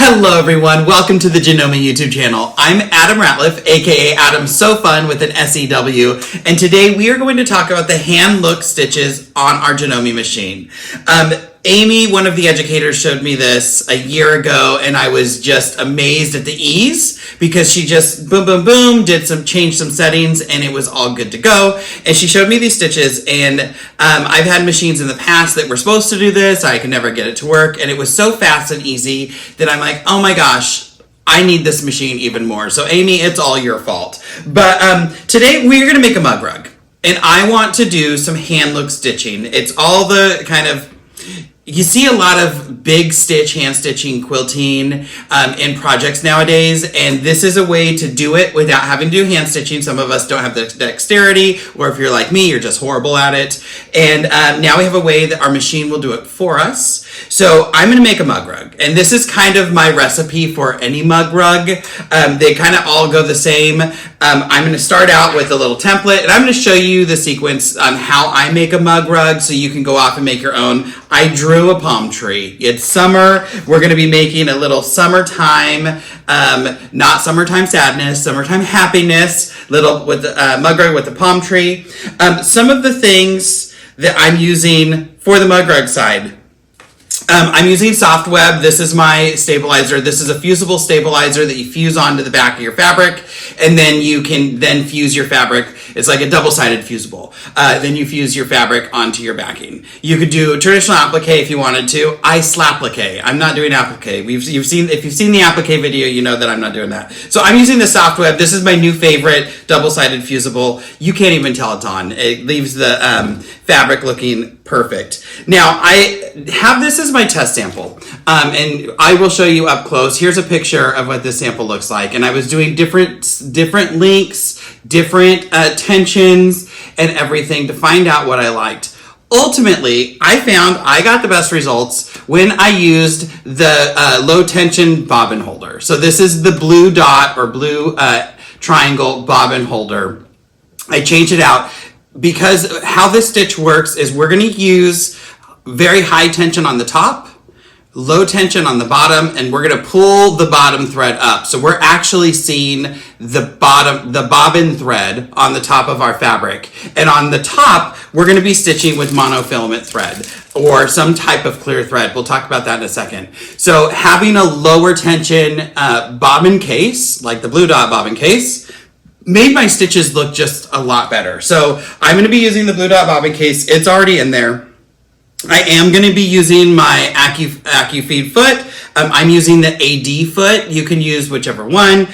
Hello everyone, welcome to the Janome YouTube channel. I'm Adam Rateliff, aka Adam So Fun with an SEW, and today we are going to talk about the hand-look stitches on our Janome machine. Amy, one of the educators, showed me this a year ago, and I was just amazed at the ease because she just boom, boom, boom, changed some settings, and it was all good to go. And she showed me these stitches, and I've had machines in the past that were supposed to do this. I could never get it to work, and it was so fast and easy that I'm like, oh my gosh, I need this machine even more. So Amy, it's all your fault. But today we're going to make a mug rug, and I want to do some hand-look stitching. It's all the kind of, you see a lot of big stitch, hand stitching, quilting in projects nowadays, and this is a way to do it without having to do hand stitching. Some of us don't have the dexterity, or if you're like me, you're just horrible at it. And now we have a way that our machine will do it for us. So I'm going to make a mug rug, and this is kind of my recipe for any mug rug. They kind of all go the same. I'm going to start out with a little template, and I'm going to show you the sequence on how I make a mug rug so you can go off and make your own. I drew a palm tree. It's summer. We're going to be making a little summertime, not summertime sadness, summertime happiness, little with the mug rug with the palm tree. Some of the things that I'm using for the mug rug side. I'm using soft web. This is my stabilizer. This is a fusible stabilizer that you fuse onto the back of your fabric, and then you can then fuse your fabric. It's like a double-sided fusible. Then you fuse your fabric onto your backing. You could do traditional applique if you wanted to. I slapplique. I'm not doing applique. If you've seen the applique video, you know that I'm not doing that. So I'm using the soft web. This is my new favorite double-sided fusible. You can't even tell it's on. It leaves the fabric looking perfect. Now I have this as my test sample, and I will show you up close. Here's a picture of what this sample looks like, and I was doing different links, different tensions, and everything to find out what I liked. Ultimately, I found I got the best results when I used the low tension bobbin holder. So this is the blue dot or blue triangle bobbin holder. I changed it out because how this stitch works is we're going to use very high tension on the top, low tension on the bottom, and we're going to pull the bottom thread up. So we're actually seeing the bobbin thread on the top of our fabric. And on the top, we're going to be stitching with monofilament thread or some type of clear thread. We'll talk about that in a second. So having a lower tension bobbin case, like the blue dot bobbin case, made my stitches look just a lot better. So I'm going to be using the blue dot bobbin case. It's already in there. I am going to be using my AccuFeed foot. I'm using the AD foot. You can use whichever one.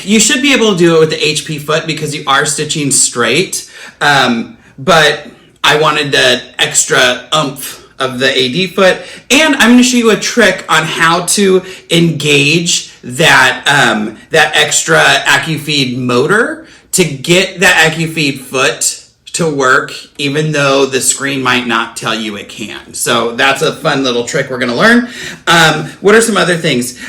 You should be able to do it with the HP foot because you are stitching straight. But I wanted the extra oomph of the AD foot. And I'm going to show you a trick on how to engage that extra AccuFeed motor to get that AccuFeed foot to work, even though the screen might not tell you it can. So that's a fun little trick we're going to learn. What are some other things?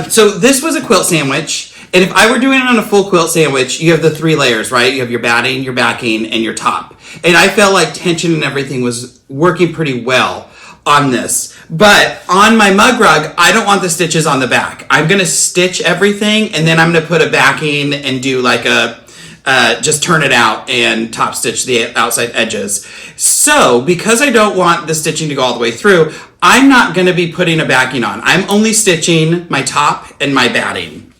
So this was a quilt sandwich, and if I were doing it on a full quilt sandwich, you have the 3 layers, right? You have your batting, your backing, and your top. And I felt like tension and everything was working pretty well on this. But on my mug rug, I don't want the stitches on the back. I'm going to stitch everything, and then I'm going to put a backing and do like a just turn it out and top stitch the outside edges. So because I don't want the stitching to go all the way through, I'm not going to be putting a backing on. I'm only stitching my top and my batting.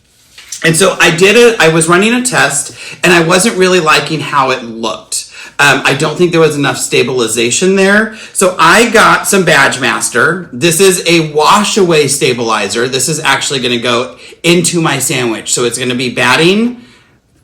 And so I was running a test, and I wasn't really liking how it looked. I don't think there was enough stabilization there. So I got some Badge Master. This is a wash away stabilizer. This is actually going to go into my sandwich. So it's going to be batting,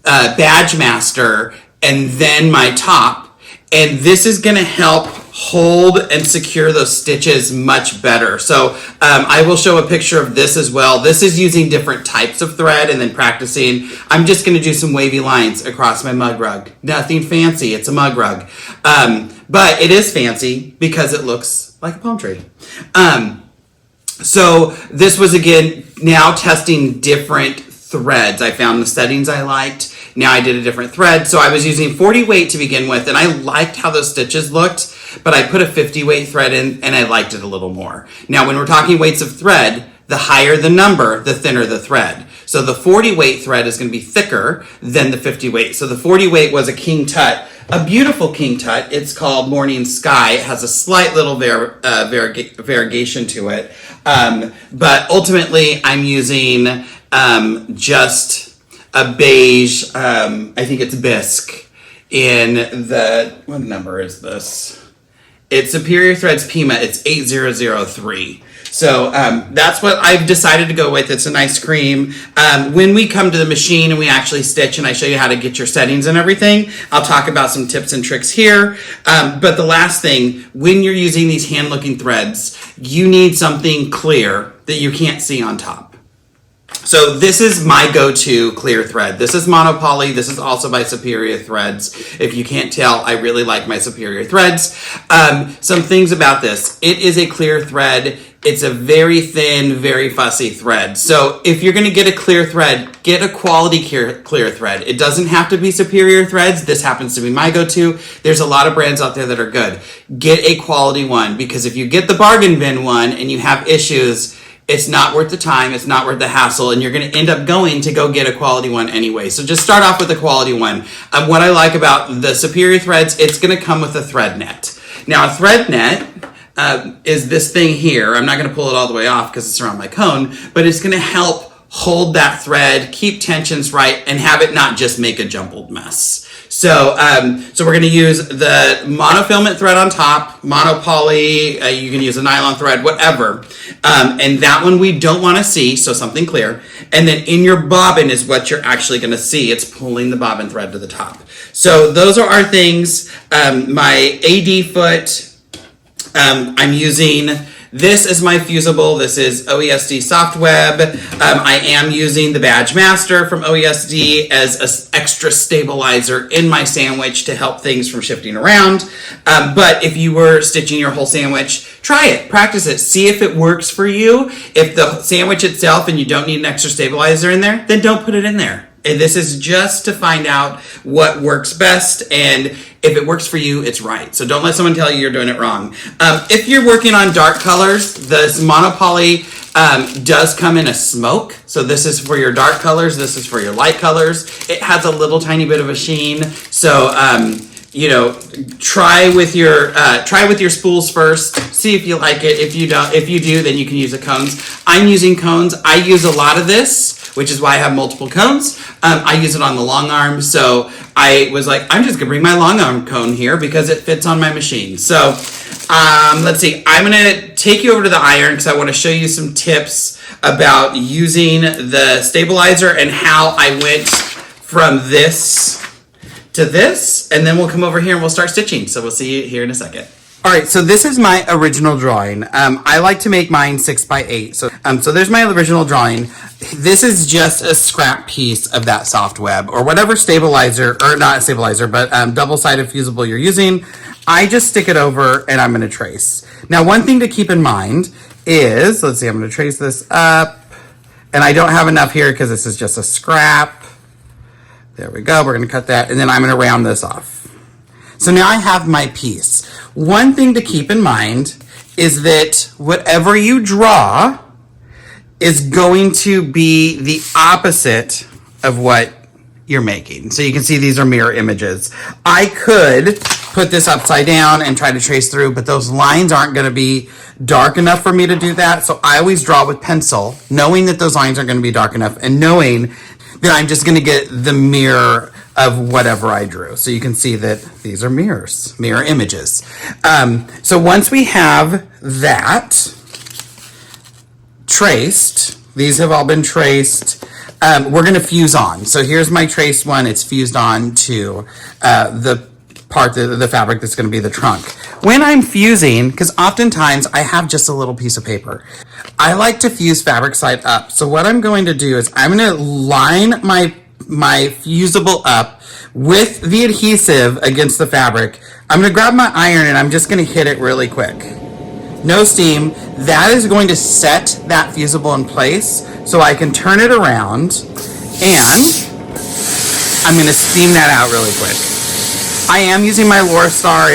Badge Master, and then my top, and this is going to help hold and secure those stitches much better. So I will show a picture of this as well. This is using different types of thread and then practicing. I'm just going to do some wavy lines across my mug rug. Nothing fancy, it's a mug rug, but it is fancy because it looks like a palm tree. So this was, again, now testing different threads. I found the settings I liked. Now I did a different thread. So I was using 40 weight to begin with, and I liked how those stitches looked. but I put a 50 weight thread in and I liked it a little more. Now, when we're talking weights of thread, the higher the number, the thinner the thread. So the 40 weight thread is going to be thicker than the 50 weight. So the 40 weight was a King Tut, a beautiful King Tut. It's called Morning Sky. It has a slight little variegation to it. But ultimately, I'm using just a beige, I think it's bisque, in the, what number is this? It's Superior Threads Pima. It's 8003. So that's what I've decided to go with. It's a nice cream. When we come to the machine and we actually stitch and I show you how to get your settings and everything, I'll talk about some tips and tricks here. But the last thing, when you're using these hand-looking threads, you need something clear that you can't see on top. So this is my go-to clear thread. This is monopoly. This is also by Superior Threads. If you can't tell, I really like my Superior Threads. Some things about this. It is a clear thread. It's a very thin, very fussy thread. So if you're going to get a clear thread, get a quality clear thread. It doesn't have to be Superior Threads. This happens to be my go-to. There's a lot of brands out there that are good. Get a quality one, because if you get the bargain bin one and you have issues, it's not worth the time, it's not worth the hassle, and you're going to end up going to go get a quality one anyway. So just start off with a quality one. What I like about the Superior Threads, it's going to come with a thread net. Now, a thread net is this thing here. I'm not going to pull it all the way off because it's around my cone, but it's going to help hold that thread, keep tensions right, and have it not just make a jumbled mess. So we're going to use the monofilament thread on top, monopoly, you can use a nylon thread, whatever. And that one we don't want to see, so something clear. And then in your bobbin is what you're actually going to see. It's pulling the bobbin thread to the top. So those are our things. My AD foot, I'm using... This is my fusible. This is OESD Soft Web. I am using the Badge Master from OESD as an extra stabilizer in my sandwich to help things from shifting around. But if you were stitching your whole sandwich, try it, practice it, see if it works for you. If the sandwich itself and you don't need an extra stabilizer in there, then don't put it in there. And this is just to find out what works best, and if it works for you, it's right. So don't let someone tell you you're doing it wrong. If you're working on dark colors, this monopoly does come in a smoke. So this is for your dark colors, this is for your light colors. It has a little tiny bit of a sheen. So you know, try with your spools first. See if you like it. If you don't, if you do, then you can use the cones. I'm using cones. I use a lot of this, which is why I have multiple cones. I use it on the long arm, so I was like, I'm just gonna bring my long arm cone here because it fits on my machine. So let's see. I'm gonna take you over to the iron because I want to show you some tips about using the stabilizer and how I went from this to this, and then we'll come over here and we'll start stitching. So we'll see you here in a second. All right, so this is my original drawing. I like to make mine 6x8. So there's my original drawing. This is just a scrap piece of that soft web or whatever stabilizer, or not stabilizer, but double-sided fusible you're using. I just stick it over and I'm gonna trace. Now, one thing to keep in mind is, let's see, I'm gonna trace this up, and I don't have enough here because this is just a scrap. There we go, we're gonna cut that, and then I'm gonna round this off. So now I have my piece. One thing to keep in mind is that whatever you draw is going to be the opposite of what you're making. So you can see these are mirror images. I could put this upside down and try to trace through, but those lines aren't gonna be dark enough for me to do that. So I always draw with pencil, knowing that those lines aren't gonna be dark enough and knowing that I'm just gonna get the mirror of whatever I drew. So you can see that these are mirrors, mirror images. So once we have that traced, these have all been traced, we're gonna fuse on. So here's my traced one, it's fused on to the part, the fabric that's gonna be the trunk. When I'm fusing, because oftentimes I have just a little piece of paper, I like to fuse fabric side up. So what I'm going to do is I'm gonna line my fusible up with the adhesive against the fabric. I'm gonna grab my iron and I'm just gonna hit it really quick. No steam. That is going to set that fusible in place so I can turn it around and I'm gonna steam that out really quick. I am using my Laura Star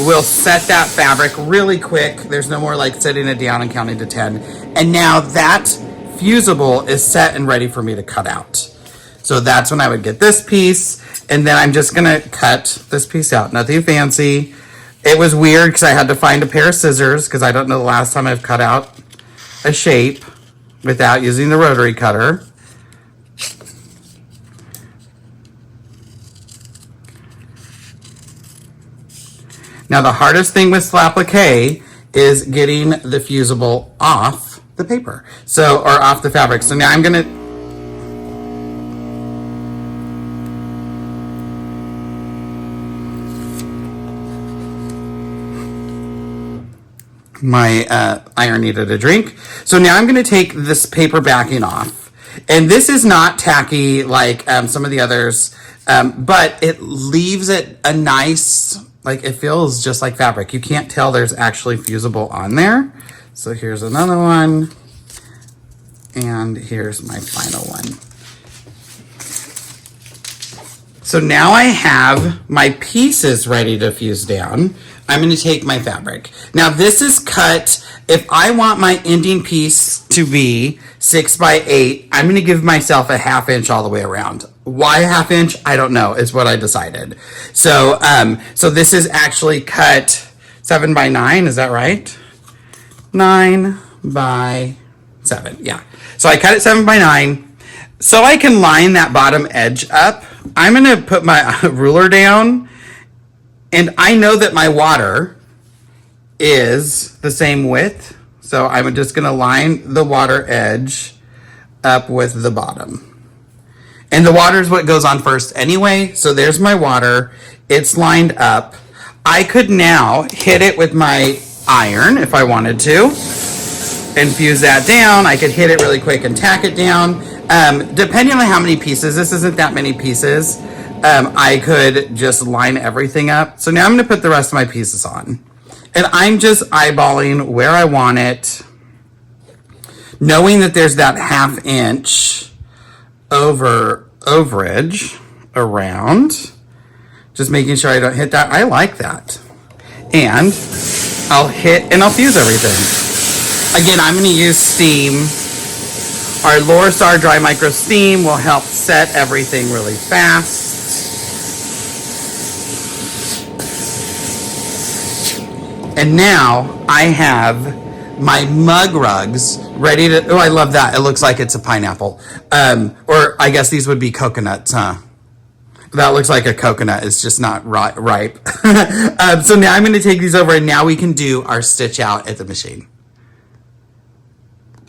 will set that fabric really quick. There's no more like setting it down and counting to 10. And now that fusible is set and ready for me to cut out. So that's when I would get this piece, and then I'm just gonna cut this piece out. Nothing fancy. It was weird because I had to find a pair of scissors because I don't know the last time I've cut out a shape without using the rotary cutter. Now the hardest thing with applique is getting the fusible off the paper, or off the fabric. So now I'm gonna my iron needed a drink. So now I'm going to take this paper backing off. And this is not tacky like some of the others, but it leaves it a nice, like it feels just like fabric. You can't tell there's actually fusible on there. So here's another one. And here's my final one. So now I have my pieces ready to fuse down. I'm going to take my fabric. Now this is cut. If I want my ending piece to be 6 by 8, I'm going to give myself a 1/2 inch all the way around. Why a 1/2 inch? I don't know. It's what I decided. So, so this is actually cut 7 by 9. Is that right? 9 by 7. Yeah. So I cut it 7 by 9 so I can line that bottom edge up. I'm going to put my ruler down. And I know that my water is the same width. So I'm just going to line the water edge up with the bottom. And the water is what goes on first anyway. So there's my water. It's lined up. I could now hit it with my iron if I wanted to and fuse that down. I could hit it really quick and tack it down. Depending on how many pieces, this isn't that many pieces. I could just line everything up. So now I'm going to put the rest of my pieces on. And I'm just eyeballing where I want it, knowing that there's that 1/2 inch overage around. Just making sure I don't hit that. I like that. And I'll hit and I'll fuse everything. Again, I'm going to use steam. Our Lorestar Dry Micro Steam will help set everything really fast. And now I have my mug rugs ready to, oh, I love that. It looks like it's a pineapple. Or I guess these would be coconuts, huh? That looks like a coconut. It's just not ripe. So now I'm going to take these over and now we can do our stitch out at the machine.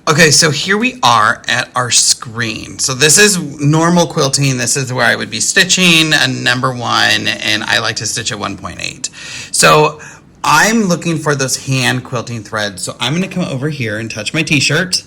Okay, so here we are at our screen. So this is normal quilting. This is where I would be stitching a number 1, and I like to stitch at 1.8. So I'm looking for those hand quilting threads. So I'm gonna come over here and touch my t-shirt.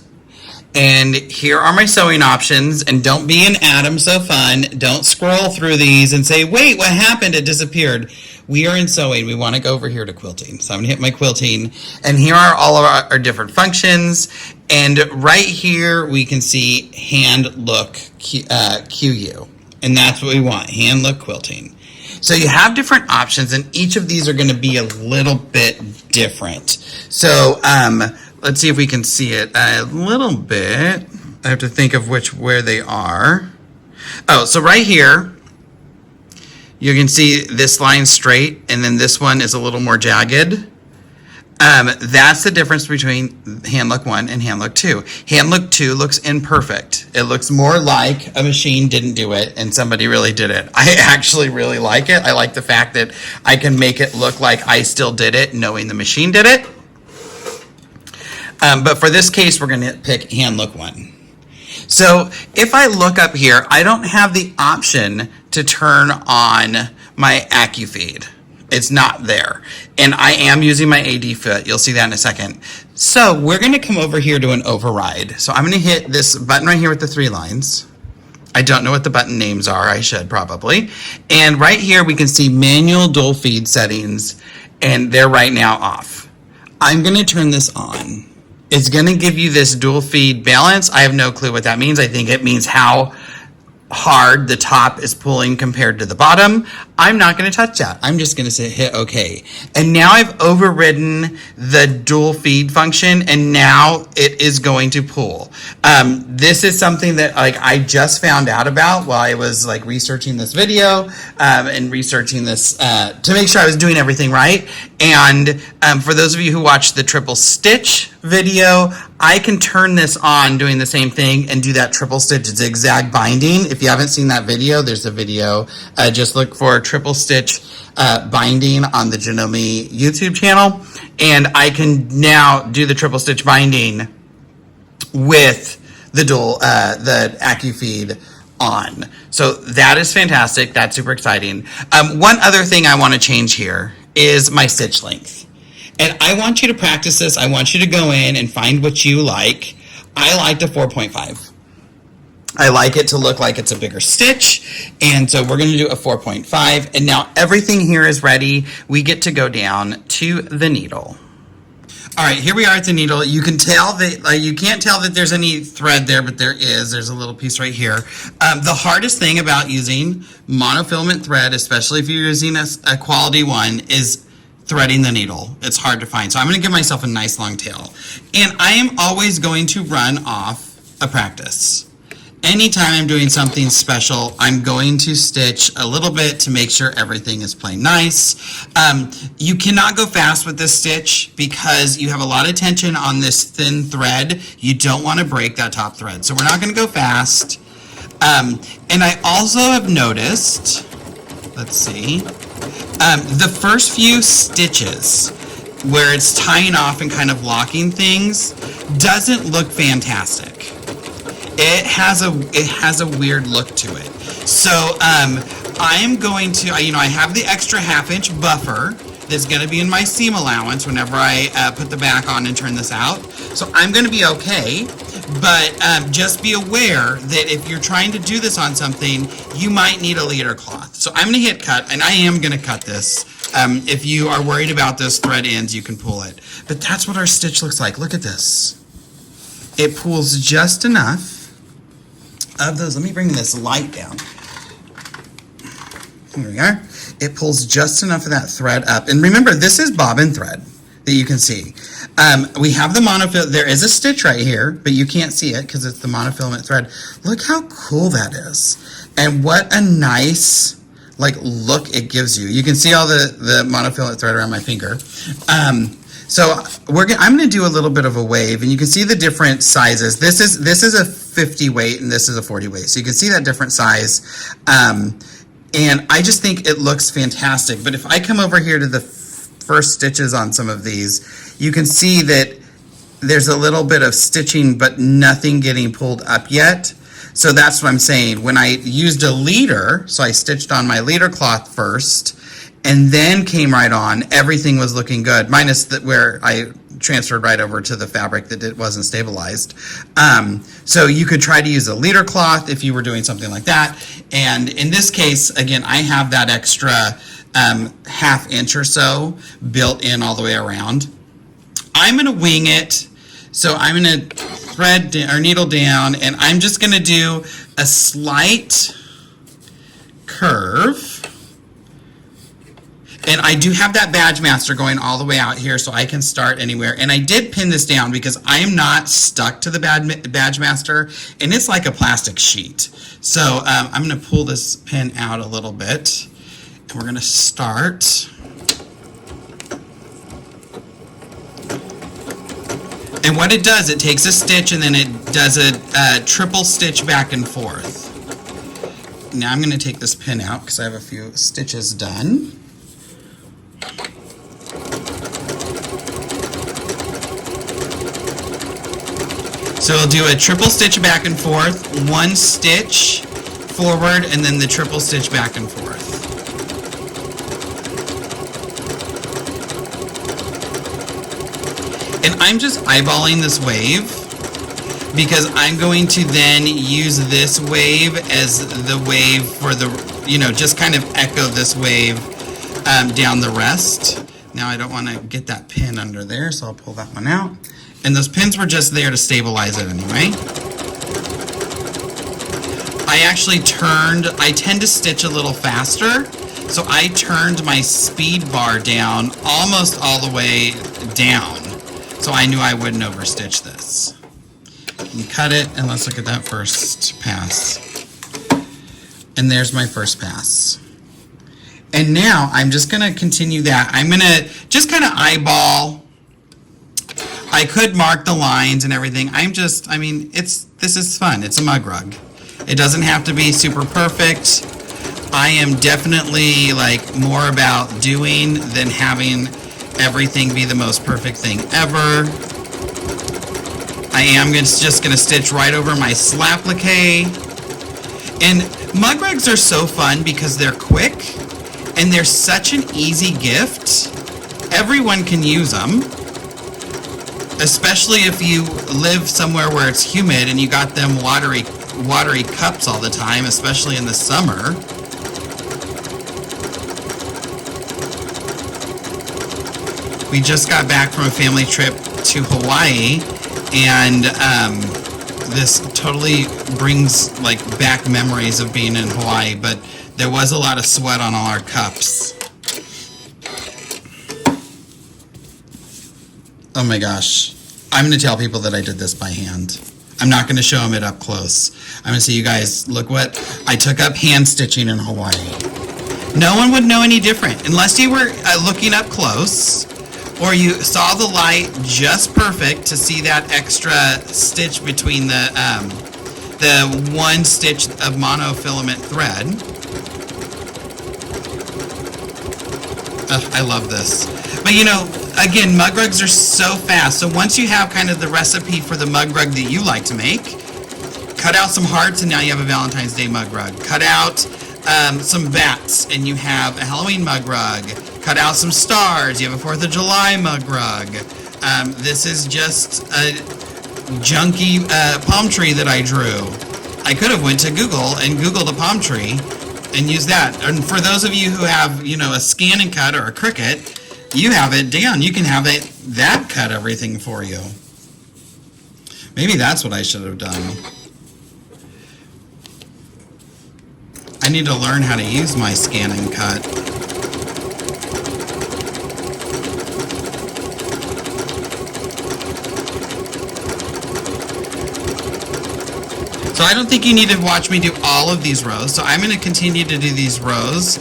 And here are my sewing options. And don't be an Adam So Fun. Don't scroll through these and say, wait, what happened? It disappeared. We are in sewing. We want to go over here to quilting. So I'm going to hit my quilting. And here are all of our different functions. And right here we can see Hand-Look QU. And that's what we want, Hand-Look Quilting. So you have different options, and each of these are going to be a little bit different. So let's see if we can see it a little bit. I have to think of where they are. Oh, so right here, you can see this line straight, and then this one is a little more jagged. That's the difference between Hand-Look 1 and Hand-Look 2. Hand-Look 2 looks imperfect. It looks more like a machine didn't do it and somebody really did it. I actually really like it. I like the fact that I can make it look like I still did it knowing the machine did it. But for this case, we're going to pick Hand-Look 1. So if I look up here, I don't have the option to turn on my AccuFeed. It's not there. And I am using my AD foot. You'll see that in a second. So we're going to come over here to an override. So I'm going to hit this button right here with the 3 lines. I don't know what the button names are. I should probably. And right here we can see manual dual feed settings, and they're right now off. I'm going to turn this on. It's going to give you this dual feed balance. I have no clue what that means. I think it means how hard the top is pulling compared to the bottom. I'm not going to touch that. I'm just going to hit OK. And now I've overridden the dual feed function, and now it is going to pull. This is something that I just found out about while I was researching this video and researching this to make sure I was doing everything right. And for those of you who watched the triple stitch video, I can turn this on doing the same thing and do that triple stitch zigzag binding. If you haven't seen that video, there's a video. Just look for triple stitch binding on the Janome YouTube channel, and I can now do the triple stitch binding with the dual the AccuFeed on. So that is fantastic. That's super exciting. One other thing I want to change here is my stitch length. And I want you to practice this. I want you to go in and find what you like. I like the 4.5. I like it to look like it's a bigger stitch. And so we're going to do a 4.5. And now everything here is ready. We get to go down to the needle. All right, here we are at the needle. You can tell that, you can't tell that there's any thread there, but there is. There's a little piece right here. The hardest thing about using monofilament thread, especially if you're using a quality one, is threading the needle. It's hard to find. So I'm going to give myself a nice long tail. And I am always going to run off a practice. Anytime I'm doing something special, I'm going to stitch a little bit to make sure everything is playing nice. You cannot go fast with this stitch because you have a lot of tension on this thin thread. You don't want to break that top thread. So we're not going to go fast. And I also have noticed, let's see, the first few stitches where it's tying off and kind of locking things doesn't look fantastic. It has a weird look to it. So I am going to, I have the extra ½ buffer that's going to be in my seam allowance whenever I put the back on and turn this out. So I'm going to be okay, but just be aware that if you're trying to do this on something, you might need a leader cloth. So I'm going to hit cut, and I am going to cut this. If you are worried about those thread ends, you can pull it. But that's what our stitch looks like. Look at this. It pulls just enough of those. Let me bring this light down. Here we are. It pulls just enough of that thread up. And remember, this is bobbin thread that you can see. We have the monofilament. There is a stitch right here, but you can't see it because it's the monofilament thread. Look how cool that is. And what a nice look it gives you. You can see all the monofilament thread around my finger. So I'm going to do a little bit of a wave, and you can see the different sizes. This is a 50 weight, and this is a 40 weight. So you can see that different size. And I just think it looks fantastic. But if I come over here to the first stitches on some of these, you can see that there's a little bit of stitching, but nothing getting pulled up yet. So that's what I'm saying. When I used a leader, so I stitched on my leader cloth first, and then came right on, everything was looking good, minus where I transferred right over to the fabric that it wasn't stabilized. So you could try to use a leader cloth if you were doing something like that. And in this case, again, I have that extra ½ inch or so built in all the way around. I'm going to wing it. So I'm going to thread or needle down, and I'm just going to do a slight curve. And I do have that badge master going all the way out here, so I can start anywhere. And I did pin this down because I am not stuck to the badge master, and it's like a plastic sheet. So I'm going to pull this pin out a little bit, and we're going to start. And what it does, it takes a stitch, and then it does a triple stitch back and forth. Now I'm going to take this pin out because I have a few stitches done. So we'll do a triple stitch back and forth, one stitch forward, and then the triple stitch back and forth. And I'm just eyeballing this wave because I'm going to then use this wave as the wave for the, just kind of echo this wave down the rest. Now I don't want to get that pin under there, so I'll pull that one out. And those pins were just there to stabilize it anyway. I tend to stitch a little faster So I turned my speed bar down almost all the way down. So I knew I wouldn't overstitch this. And cut it, and let's look at that first pass. And there's my first pass. And now I'm just gonna continue that. I'm gonna just kind of eyeball. I could mark the lines and everything. I mean, this is fun. It's a mug rug. It doesn't have to be super perfect. I am definitely like more about doing than having everything be the most perfect thing ever. I am just gonna stitch right over my slap-applique. And mug rugs are so fun because they're quick and they're such an easy gift. Everyone can use them, especially if you live somewhere where it's humid and you got them watery cups all the time, especially in the summer. We just got back from a family trip to Hawaii, and this totally brings like back memories of being in Hawaii, but there was a lot of sweat on all our cups. Oh my gosh. I'm going to tell people that I did this by hand. I'm not going to show them it up close. I'm going to say, you guys, look what I took up hand stitching in Hawaii. No one would know any different unless you were looking up close, or you saw the light just perfect to see that extra stitch between the one stitch of monofilament thread. I love this. But you know, again, mug rugs are so fast. So once you have kind of the recipe for the mug rug that you like to make, cut out some hearts and now you have a Valentine's Day mug rug. Cut out some bats and you have a Halloween mug rug. Cut out some stars, you have a 4th of July mug rug. This is just a junky palm tree that I drew. I could have went to Google and Googled a palm tree and used that. And for those of you who have, you know, a scan and cut or a Cricut, you have it down. You can have that cut everything for you. Maybe that's what I should have done. I need to learn how to use my scan and cut. So I don't think you need to watch me do all of these rows. So I'm going to continue to do these rows.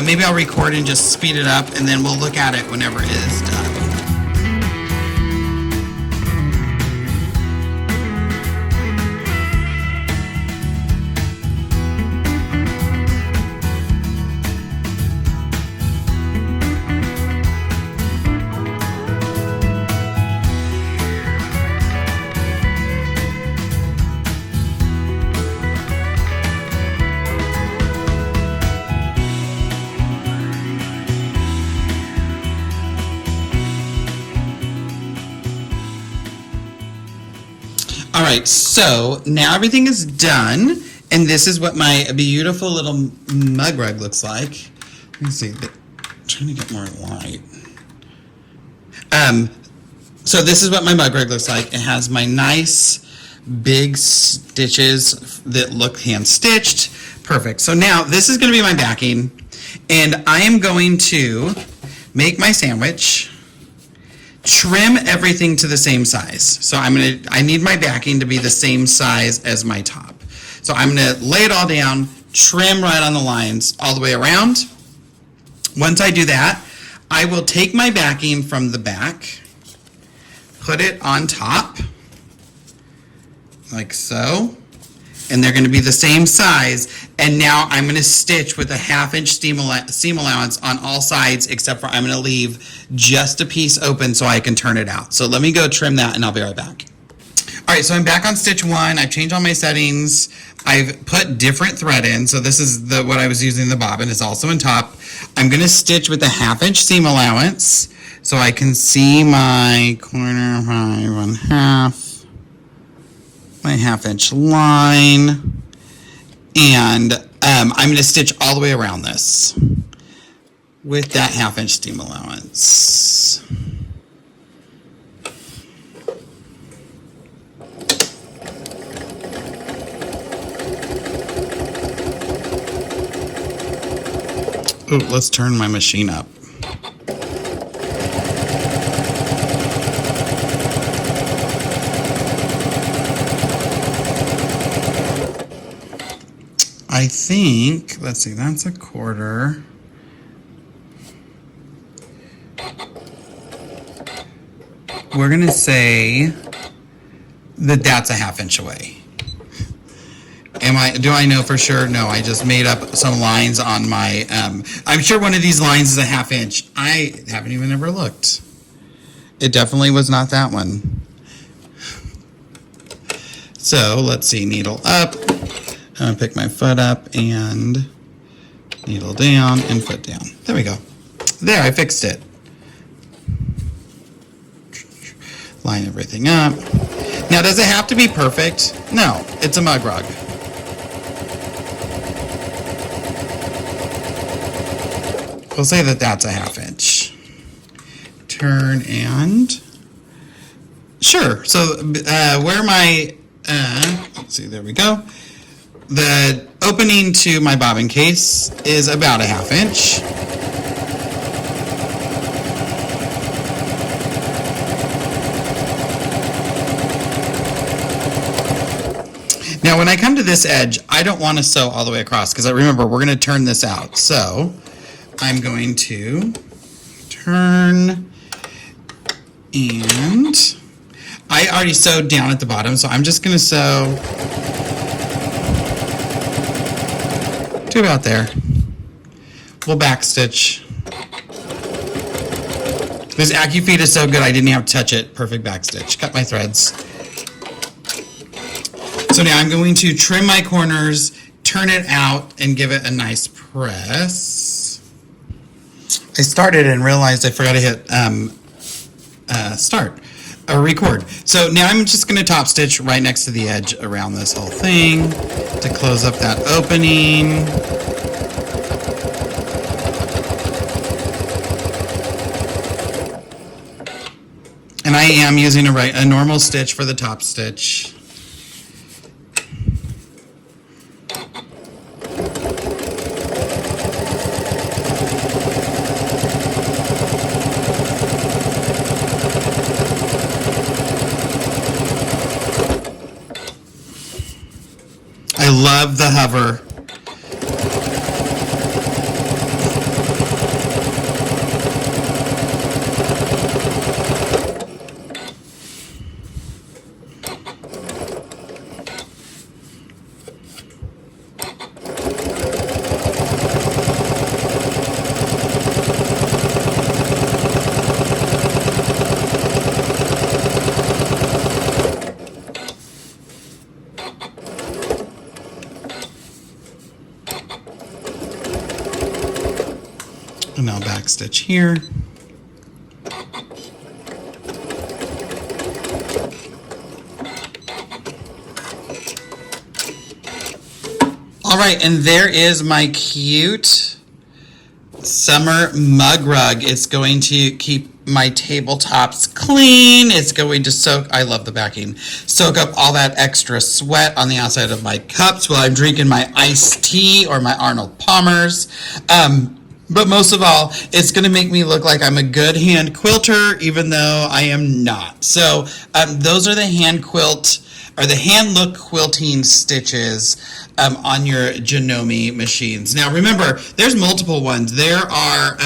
Maybe I'll record and just speed it up, and then we'll look at it whenever it is done. All right, so now everything is done, and this is what my beautiful little mug rug looks like. Let me see, I'm trying to get more light. So this is what my mug rug looks like. It has my nice big stitches that look hand stitched. Perfect. So now this is going to be my backing, and I am going to make my sandwich. Trim everything to the same size. So I need my backing to be the same size as my top. So I'm gonna lay it all down, trim right on the lines all the way around. Once I do that, I will take my backing from the back, put it on top, like so, and they're gonna be the same size. And now I'm gonna stitch with a 1/2 inch seam allowance on all sides, except for I'm gonna leave just a piece open so I can turn it out. So let me go trim that and I'll be right back. All right, so I'm back on stitch 1. I've changed all my settings. I've put different thread in. So this is what I was using the bobbin. It's also on top. I'm gonna stitch with a 1/2 inch seam allowance so I can see my corner by 1/2. My 1/2 inch line, and I'm going to stitch all the way around this with that 1/2 inch seam allowance. Oh, let's turn my machine up. I think, let's see, that's a quarter. We're gonna say that that's a 1/2 inch away. Do I know for sure? No, I just made up some lines on my, I'm sure one of these lines is a 1/2 inch. I haven't even ever looked. It definitely was not that one. So let's see, needle up. I'm gonna pick my foot up and needle down and foot down. There we go. There, I fixed it. Line everything up. Now, does it have to be perfect? No, it's a mug rug. We'll say that that's a 1/2 inch. Turn and, sure. So where my, let's see, there we go. The opening to my bobbin case is about a 1/2 inch. Now, when I come to this edge, I don't want to sew all the way across because I remember we're going to turn this out. So I'm going to turn, and I already sewed down at the bottom, so I'm just going to sew to about there. We'll backstitch. This AccuFeed is so good I didn't have to touch it. Perfect backstitch. Cut my threads. So now I'm going to trim my corners, turn it out, and give it a nice press. I started and realized I forgot to hit record. So now I'm just going to top stitch right next to the edge around this whole thing to close up that opening. And I am using a normal stitch for the top stitch. I love the hover. And now backstitch here. All right, and there is my cute summer mug rug. It's going to keep my tabletops clean. It's going to soak, I love the backing, soak up all that extra sweat on the outside of my cups while I'm drinking my iced tea or my Arnold Palmer's. But most of all, it's going to make me look like I'm a good hand quilter, even though I am not. So those are the hand-look quilting stitches on your Janome machines. Now remember, there's multiple ones. There are,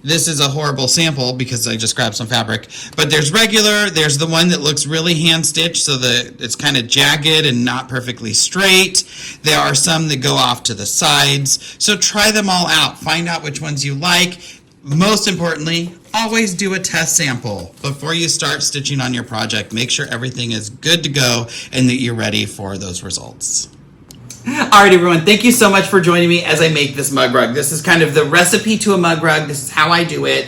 this is a horrible sample because I just grabbed some fabric, but there's regular, there's the one that looks really hand-stitched so that it's kind of jagged and not perfectly straight. There are some that go off to the sides. So try them all out. Find out which ones you like. Most importantly, always do a test sample before you start stitching on your project. Make sure everything is good to go and that you're ready for those results. Alright everyone, thank you so much for joining me as I make this mug rug. This is kind of the recipe to a mug rug. This is how I do it.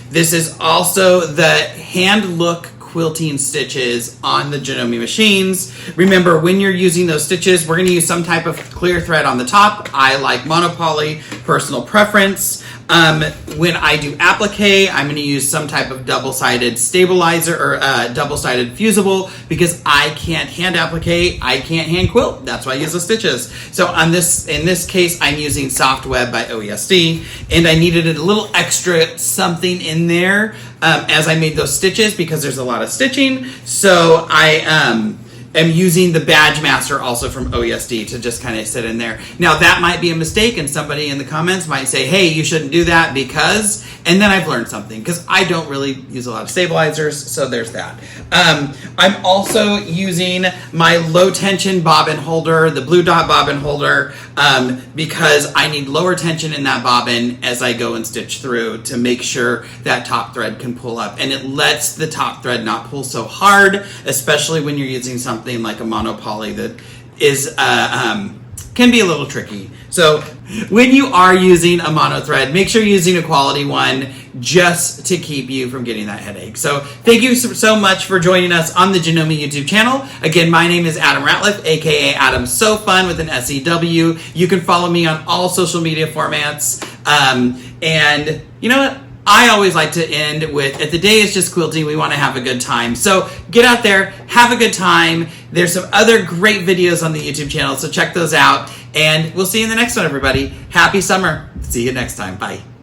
This is also the hand-look quilting stitches on the Janome machines. Remember, when you're using those stitches, we're going to use some type of clear thread on the top. I like monopoly, personal preference. When I do applique, I'm going to use some type of double-sided stabilizer or double-sided fusible because I can't hand applique, I can't hand quilt. That's why I use the stitches. So in this case, I'm using Soft Web by OESD, and I needed a little extra something in there as I made those stitches because there's a lot of stitching. So I am using the Badge Master also from OESD to just kind of sit in there. Now that might be a mistake and somebody in the comments might say, hey, you shouldn't do that because, and then I've learned something because I don't really use a lot of stabilizers, so there's that. I'm also using my low tension bobbin holder, the blue dot bobbin holder, because I need lower tension in that bobbin as I go and stitch through to make sure that top thread can pull up, and it lets the top thread not pull so hard, especially when you're using something like a monopoly that is can be a little tricky. So when you are using a mono thread, make sure you're using a quality one just to keep you from getting that headache. So thank you so much for joining us on the Janome YouTube channel. Again, my name is Adam Rateliff, aka Adam So Fun with an SEW. You can follow me on all social media formats. And you know what? I always like to end with, if the day is just quilting, we want to have a good time. So get out there, have a good time. There's some other great videos on the YouTube channel, so check those out. And we'll see you in the next one, everybody. Happy summer. See you next time. Bye.